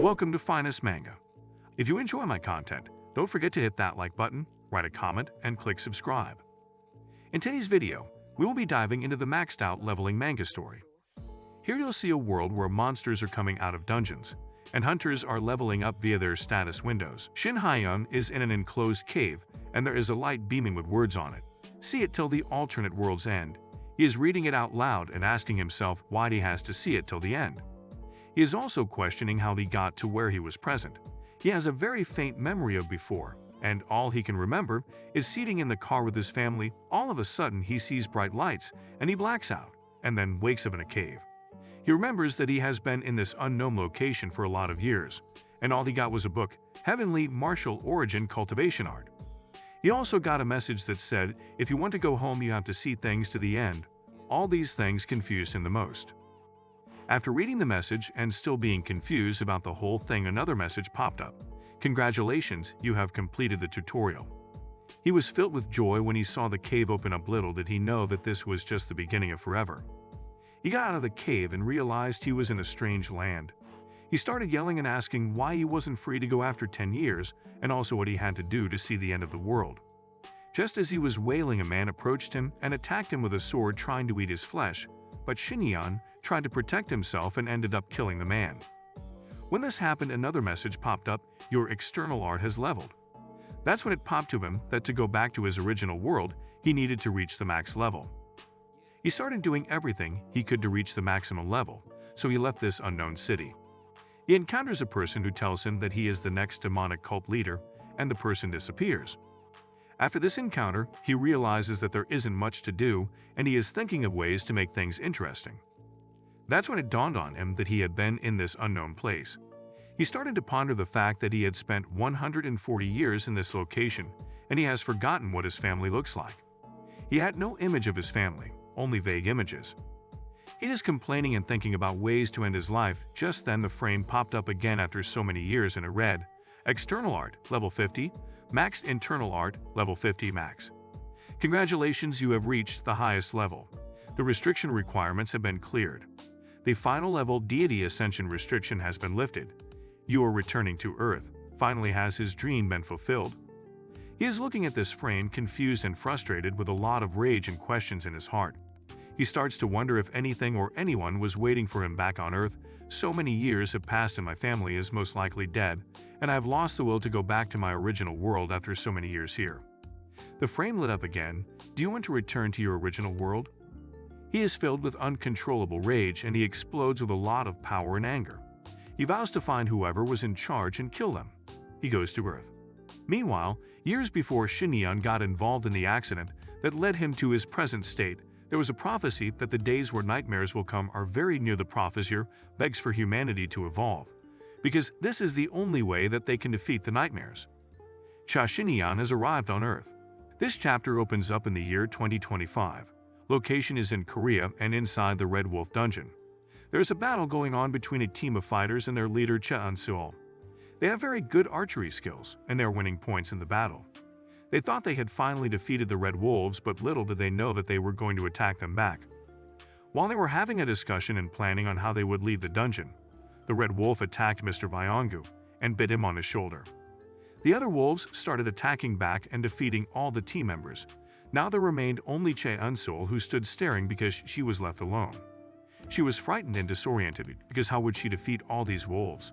Welcome to Finest Manga. If you enjoy my content, don't forget to hit that like button, write a comment, and click subscribe. In today's video, we will be diving into the maxed out leveling manga story. Here you'll see a world where monsters are coming out of dungeons, and hunters are leveling up via their status windows. Shin Hyun is in an enclosed cave, and there is a light beaming with words on it. See it till the alternate world's end. He is reading it out loud and asking himself why he has to see it till the end. He is also questioning how he got to where he was present. He has a very faint memory of before, and all he can remember is sitting in the car with his family. All of a sudden he sees bright lights, and he blacks out, and then wakes up in a cave. He remembers that he has been in this unknown location for a lot of years, and all he got was a book, Heavenly Martial Origin Cultivation Art. He also got a message that said, if you want to go home you have to see things to the end. All these things confused him the most. After reading the message and still being confused about the whole thing, another message popped up. Congratulations, you have completed the tutorial. He was filled with joy when he saw the cave open up. Little did he know that this was just the beginning of forever. He got out of the cave and realized he was in a strange land. He started yelling and asking why he wasn't free to go after 10 years, and also what he had to do to see the end of the world. Just as he was wailing, a man approached him and attacked him with a sword, trying to eat his flesh, but Shinyan tried to protect himself and ended up killing the man. When this happened, another message popped up, your external art has leveled. That's when it popped to him that to go back to his original world, he needed to reach the max level. He started doing everything he could to reach the maximum level, so he left this unknown city. He encounters a person who tells him that he is the next demonic cult leader, and the person disappears. After this encounter, he realizes that there isn't much to do, and he is thinking of ways to make things interesting. That's when it dawned on him that he had been in this unknown place. He started to ponder the fact that he had spent 140 years in this location, and he has forgotten what his family looks like. He had no image of his family, only vague images. He is complaining and thinking about ways to end his life. Just then the frame popped up again after so many years, and it read, External Art, Level 50, Maxed Internal Art, Level 50 Max. Congratulations, you have reached the highest level. The restriction requirements have been cleared. The final level deity ascension restriction has been lifted. You are returning to Earth. Finally, has his dream been fulfilled? He is looking at this frame, confused and frustrated, with a lot of rage and questions in his heart. He starts to wonder if anything or anyone was waiting for him back on Earth. So many years have passed and my family is most likely dead, and I have lost the will to go back to my original world after so many years here. The frame lit up again. Do you want to return to your original world? He is filled with uncontrollable rage, and he explodes with a lot of power and anger. He vows to find whoever was in charge and kill them. He goes to Earth. Meanwhile, years before Shinyan got involved in the accident that led him to his present state, there was a prophecy that the days where nightmares will come are very near. The prophecy begs for humanity to evolve, because this is the only way that they can defeat the nightmares. Shinyan has arrived on Earth. This chapter opens up in the year 2025. Location is in Korea and inside the Red Wolf Dungeon. There is a battle going on between a team of fighters and their leader Cheon-seol. They have very good archery skills, and they are winning points in the battle. They thought they had finally defeated the Red Wolves, but little did they know that they were going to attack them back. While they were having a discussion and planning on how they would leave the dungeon, the Red Wolf attacked Mr. Vyongu and bit him on his shoulder. The other wolves started attacking back and defeating all the team members. Now there remained only Cheon-seol, who stood staring because she was left alone. She was frightened and disoriented because how would she defeat all these wolves?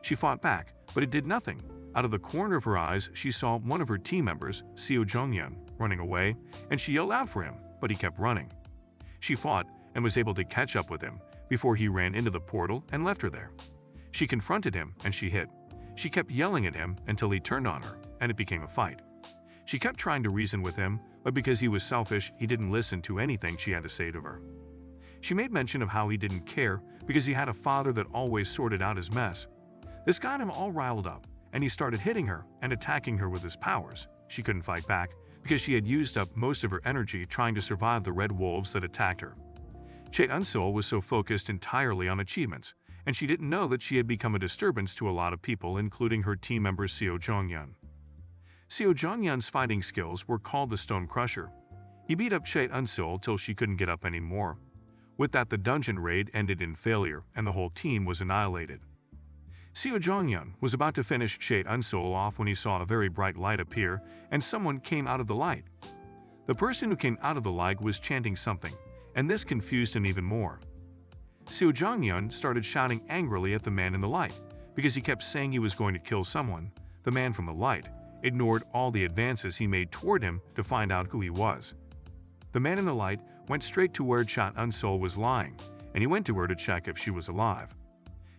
She fought back, but it did nothing. Out of the corner of her eyes, she saw one of her team members, Seo Jonghyun, running away, and she yelled out for him, but he kept running. She fought and was able to catch up with him before he ran into the portal and left her there. She confronted him and she hit. She kept yelling at him until he turned on her, and it became a fight. She kept trying to reason with him, but because he was selfish, he didn't listen to anything she had to say to her. She made mention of how he didn't care because he had a father that always sorted out his mess. This got him all riled up, and he started hitting her and attacking her with his powers. She couldn't fight back because she had used up most of her energy trying to survive the red wolves that attacked her. Cheon-seol was so focused entirely on achievements, and she didn't know that she had become a disturbance to a lot of people, including her team member Seo Jonghyun. Seo Jonghyun's fighting skills were called the Stone Crusher. He beat up Cheon-seol till she couldn't get up anymore. With that, the dungeon raid ended in failure, and the whole team was annihilated. Seo Jong-yeon was about to finish Chae Eun-sol off when he saw a very bright light appear and someone came out of the light. The person who came out of the light was chanting something, and this confused him even more. Seo Jong-yeon started shouting angrily at the man in the light because he kept saying he was going to kill someone. The man from the light ignored all the advances he made toward him to find out who he was. The man in the light went straight to where Chae Eun-sol was lying, and he went to her to check if she was alive.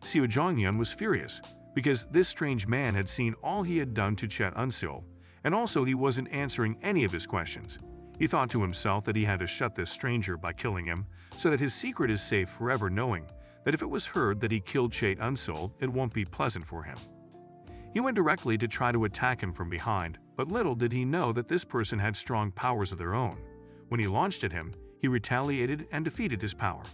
Seo Jong-yeon was furious because this strange man had seen all he had done to Chae Eun-sol, and also he wasn't answering any of his questions. He thought to himself that he had to shut this stranger by killing him so that his secret is safe forever, knowing that if it was heard that he killed Chae Eun-sol, it won't be pleasant for him. He went directly to try to attack him from behind, but little did he know that this person had strong powers of their own. When he launched at him, he retaliated and defeated his power.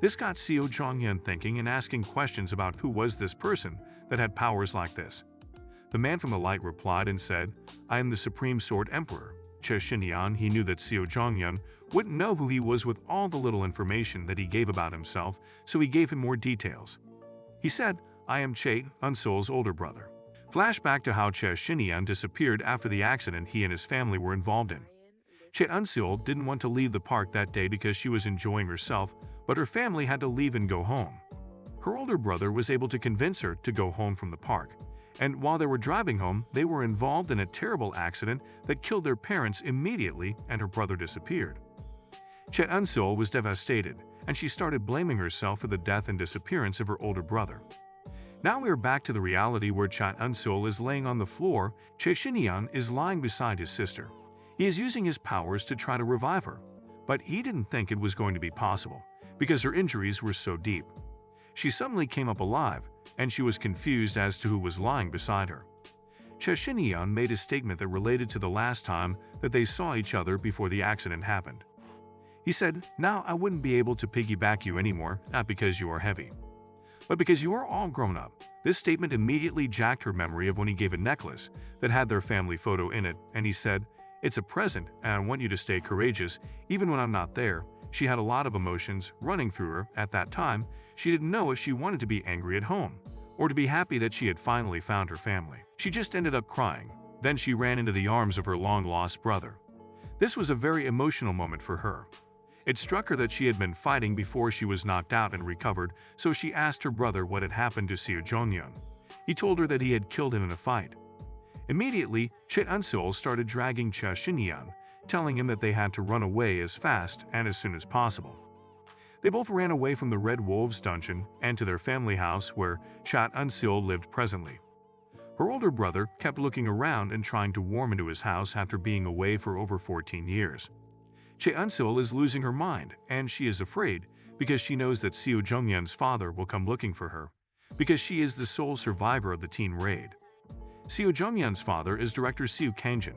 This got Seo Jong-yeon thinking and asking questions about who was this person that had powers like this. The man from the light replied and said, "I am the Supreme Sword Emperor." Chae Shin-yeon, he knew that Seo Jong-yeon wouldn't know who he was with all the little information that he gave about himself, so he gave him more details. He said, "I am Chae Eun-sol's older brother." Flashback to how Chae Shin-yeon disappeared after the accident he and his family were involved in. Chae Eun-sol didn't want to leave the park that day because she was enjoying herself, but her family had to leave and go home. Her older brother was able to convince her to go home from the park, and while they were driving home, they were involved in a terrible accident that killed their parents immediately, and her brother disappeared. Chae Eun-sol was devastated, and she started blaming herself for the death and disappearance of her older brother. Now we are back to the reality where Chae Eun-sol is laying on the floor. Chae Shin-yeon is lying beside his sister. He is using his powers to try to revive her, but he didn't think it was going to be possible because her injuries were so deep. She suddenly came up alive, and she was confused as to who was lying beside her. Chae Shin-yeon made a statement that related to the last time that they saw each other before the accident happened. He said, "Now I wouldn't be able to piggyback you anymore, not because you are heavy, but because you are all grown up." This statement immediately jacked her memory of when he gave a necklace that had their family photo in it, and he said, "It's a present, and I want you to stay courageous, even when I'm not there." She had a lot of emotions running through her at that time. She didn't know if she wanted to be angry at home, or to be happy that she had finally found her family. She just ended up crying. Then she ran into the arms of her long-lost brother. This was a very emotional moment for her. It struck her that she had been fighting before she was knocked out and recovered, so she asked her brother what had happened to Seo Jong-yeon. He told her that he had killed him in a fight. Immediately, Chae Eun-sol started dragging Chae Shin-yeon, telling him that they had to run away as fast and as soon as possible. They both ran away from the Red Wolves dungeon and to their family house where Chae Eun-sol lived presently. Her older brother kept looking around and trying to warm into his house after being away for over 14 years. Chae Eun-sol is losing her mind, and she is afraid because she knows that Seo Jong-yeon's father will come looking for her, because she is the sole survivor of the teen raid. Seo Jong-yeon's father is director Seo Kang-jin.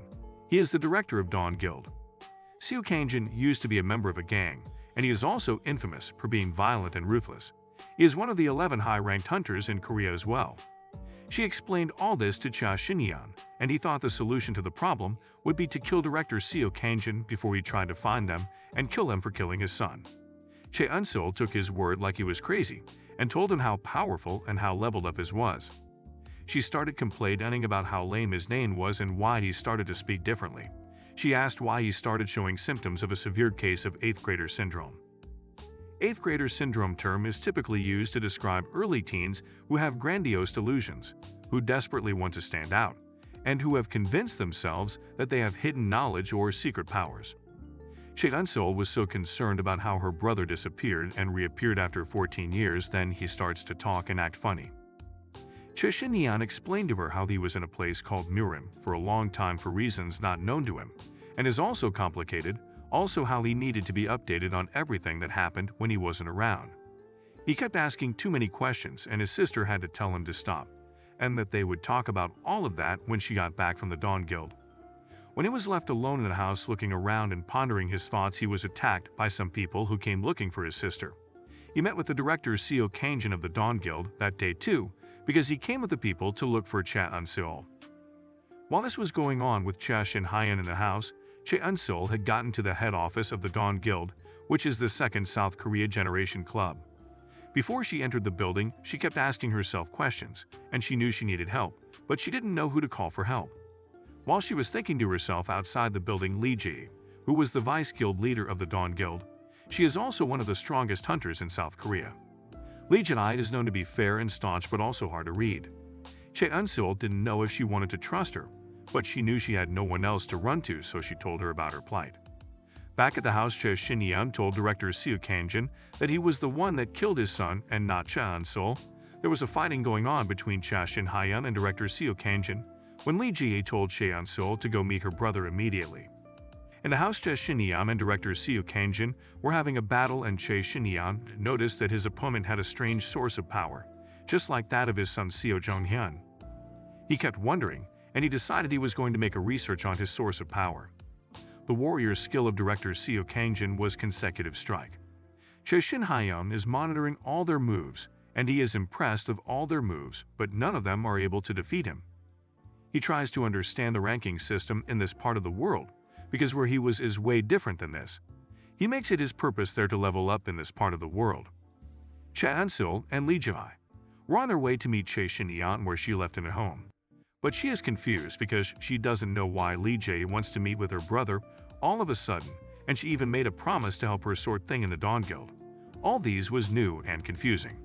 He is the director of Dawn Guild. Seo Kang-jin used to be a member of a gang, and he is also infamous for being violent and ruthless. He is one of the 11 high-ranked hunters in Korea as well. She explained all this to Chae Shin-yeon, and he thought the solution to the problem would be to kill director Seo Kang-jin before he tried to find them and kill them for killing his son. Chae Eun-sol took his word like he was crazy and told him how powerful and how leveled up his was. She started complaining about how lame his name was and why he started to speak differently. She asked why he started showing symptoms of a severe case of 8th grader syndrome. 8th grader syndrome term is typically used to describe early teens who have grandiose delusions, who desperately want to stand out, and who have convinced themselves that they have hidden knowledge or secret powers. Chae Eun-sol was so concerned about how her brother disappeared and reappeared after 14 years, then he starts to talk and act funny. Chae Shin-yeon explained to her how he was in a place called Murim for a long time for reasons not known to him, and is also complicated, also how he needed to be updated on everything that happened when he wasn't around. He kept asking too many questions and his sister had to tell him to stop, and that they would talk about all of that when she got back from the Dawn Guild. When he was left alone in the house looking around and pondering his thoughts, he was attacked by some people who came looking for his sister. He met with the director Seo Kang-jin of the Dawn Guild that day too, because he came with the people to look for Chae Eun-sol. While this was going on with Chae Shin-yeon in the house, Chae Eun-sol had gotten to the head office of the Dawn Guild, which is the second South Korea Generation Club. Before she entered the building, she kept asking herself questions, and she knew she needed help, but she didn't know who to call for help. While she was thinking to herself outside the building, Lee Ji, who was the vice guild leader of the Dawn Guild, she is also one of the strongest hunters in South Korea. Lee Ji is known to be fair and staunch but also hard to read. Chae Eun-sil didn't know if she wanted to trust her, but she knew she had no one else to run to, so she told her about her plight. Back at the house, Chae Shin-yeon told director Seo Kang-jin that he was the one that killed his son and not Chae Eun-sil. There was a fighting going on between Chae Shin-hyun and director Seo Kang-jin when Lee Ji told Chae Eun-sil to go meet her brother immediately. In the house, Chae Shin-yeon and director Seo Kang-jin were having a battle, and Chae Shin-yeon noticed that his opponent had a strange source of power, just like that of his son Seo Jong-hyun. He kept wondering, and he decided he was going to make a research on his source of power. The warrior's skill of director Seo Kang-jin was consecutive strike. Chae Shin-hyun is monitoring all their moves, and he is impressed of all their moves, but none of them are able to defeat him. He tries to understand the ranking system in this part of the world, because where he was is way different than this. He makes it his purpose there to level up in this part of the world. Chae Eun-sil and Lee Ji were on their way to meet Chae Shin-yeon where she left him at home. But she is confused because she doesn't know why Lee Ji wants to meet with her brother all of a sudden, and she even made a promise to help her sort thing in the Dawn Guild. All these was new and confusing.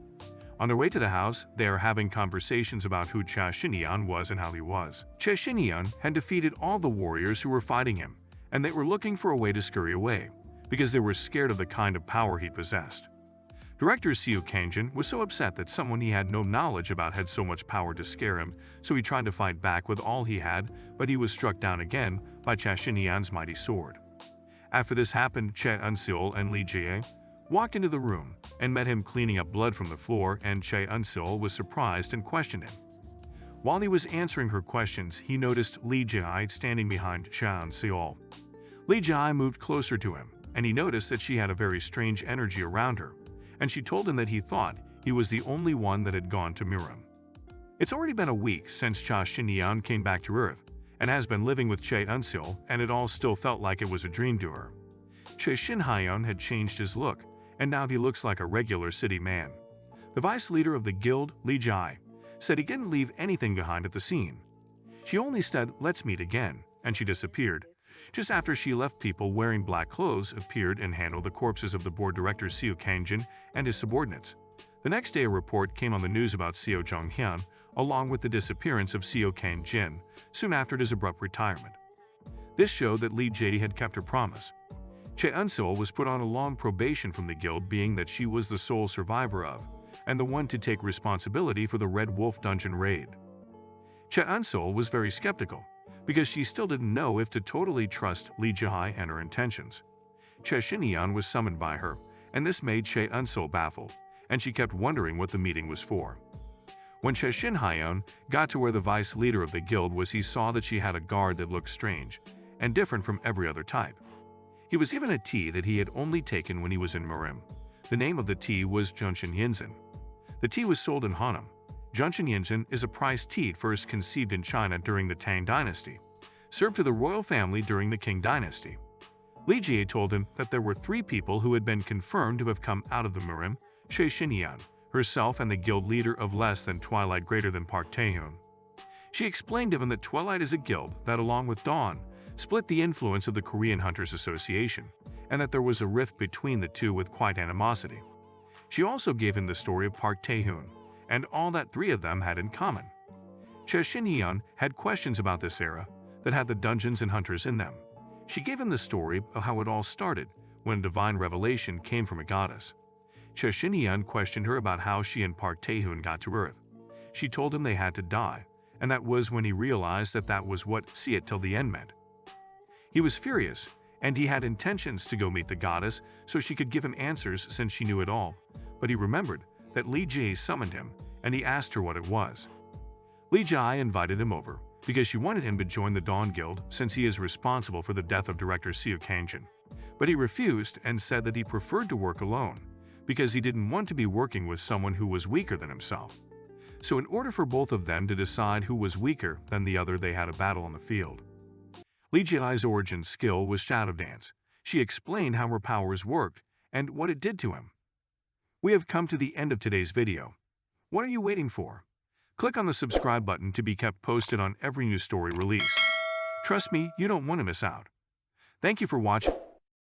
On their way to the house, they are having conversations about who Chae Shin-yeon was and how he was. Chae Shin-yeon had defeated all the warriors who were fighting him, and they were looking for a way to scurry away, because they were scared of the kind of power he possessed. Director Seo Kang-jin was so upset that someone he had no knowledge about had so much power to scare him, so he tried to fight back with all he had, but he was struck down again by Chae Shin-yeon's mighty sword. After this happened, Chae Eun-sil and Lee Ji walked into the room and met him cleaning up blood from the floor, and Chae Eun-sil was surprised and questioned him. While he was answering her questions, he noticed Lee Ji standing behind Chae Eun-sil. Lee Ji moved closer to him, and he noticed that she had a very strange energy around her, and she told him that he thought he was the only one that had gone to Miram. It's already been a week since Chae Shin-yeon came back to Earth, and has been living with Chae Eun-sil, and it all still felt like it was a dream to her. Chae Shin-hyun had changed his look, and now he looks like a regular city man. The vice leader of the guild, Lee Ji, said he didn't leave anything behind at the scene. She only said, "Let's meet again," and she disappeared. Just after she left, people wearing black clothes appeared and handled the corpses of the board director Seo Kang-jin and his subordinates. The next day, a report came on the news about Seo Jong-hyun, along with the disappearance of Seo Kang-jin, soon after his abrupt retirement. This showed that Lee Ji had kept her promise. Chae Eun-sil was put on a long probation from the guild, being that she was the sole survivor of, and the one to take responsibility for the Red Wolf dungeon raid. Chae Eun-sil was very skeptical, because she still didn't know if to totally trust Lee Ji and her intentions. Chae Shin-yeon was summoned by her, and this made Chae Eun-sil baffled, and she kept wondering what the meeting was for. When Chae Shin-hyun got to where the vice leader of the guild was, he saw that she had a guard that looked strange and different from every other type. He was given a tea that he had only taken when he was in Miram. The name of the tea was Junshin Yinzhen. The tea was sold in Hanam. Junshin Yinzhen is a priced tea first conceived in China during the Tang dynasty, served to the royal family during the Qing dynasty. Lee Ji told him that there were 3 people who had been confirmed to have come out of the Miram: Chae Shin-yeon, herself, and the guild leader of less than Twilight greater than Park Tae-hoon. She explained to him that Twilight is a guild that, along with Dawn, split the influence of the Korean Hunters Association, and that there was a rift between the two with quite animosity. She also gave him the story of Park Tae-hoon, and all that 3 of them had in common. Chae Shin-yeon had questions about this era that had the dungeons and hunters in them. She gave him the story of how it all started when a divine revelation came from a goddess. Chae Shin-yeon questioned her about how she and Park Tae-hoon got to Earth. She told him they had to die, and that was when he realized that that was what "see it till the end" meant. He was furious, and he had intentions to go meet the goddess so she could give him answers since she knew it all, but he remembered that Lee Ji summoned him, and he asked her what it was. Lee Ji invited him over because she wanted him to join the Dawn Guild since he is responsible for the death of director Seo Kang-jin, but he refused and said that he preferred to work alone because he didn't want to be working with someone who was weaker than himself. So in order for both of them to decide who was weaker than the other, they had a battle on the field. Lee Ji's origin skill was Shadow Dance. She explained how her powers worked and what it did to him. We have come to the end of today's video. What are you waiting for? Click on the subscribe button to be kept posted on every new story released. Trust me, you don't want to miss out. Thank you for watching.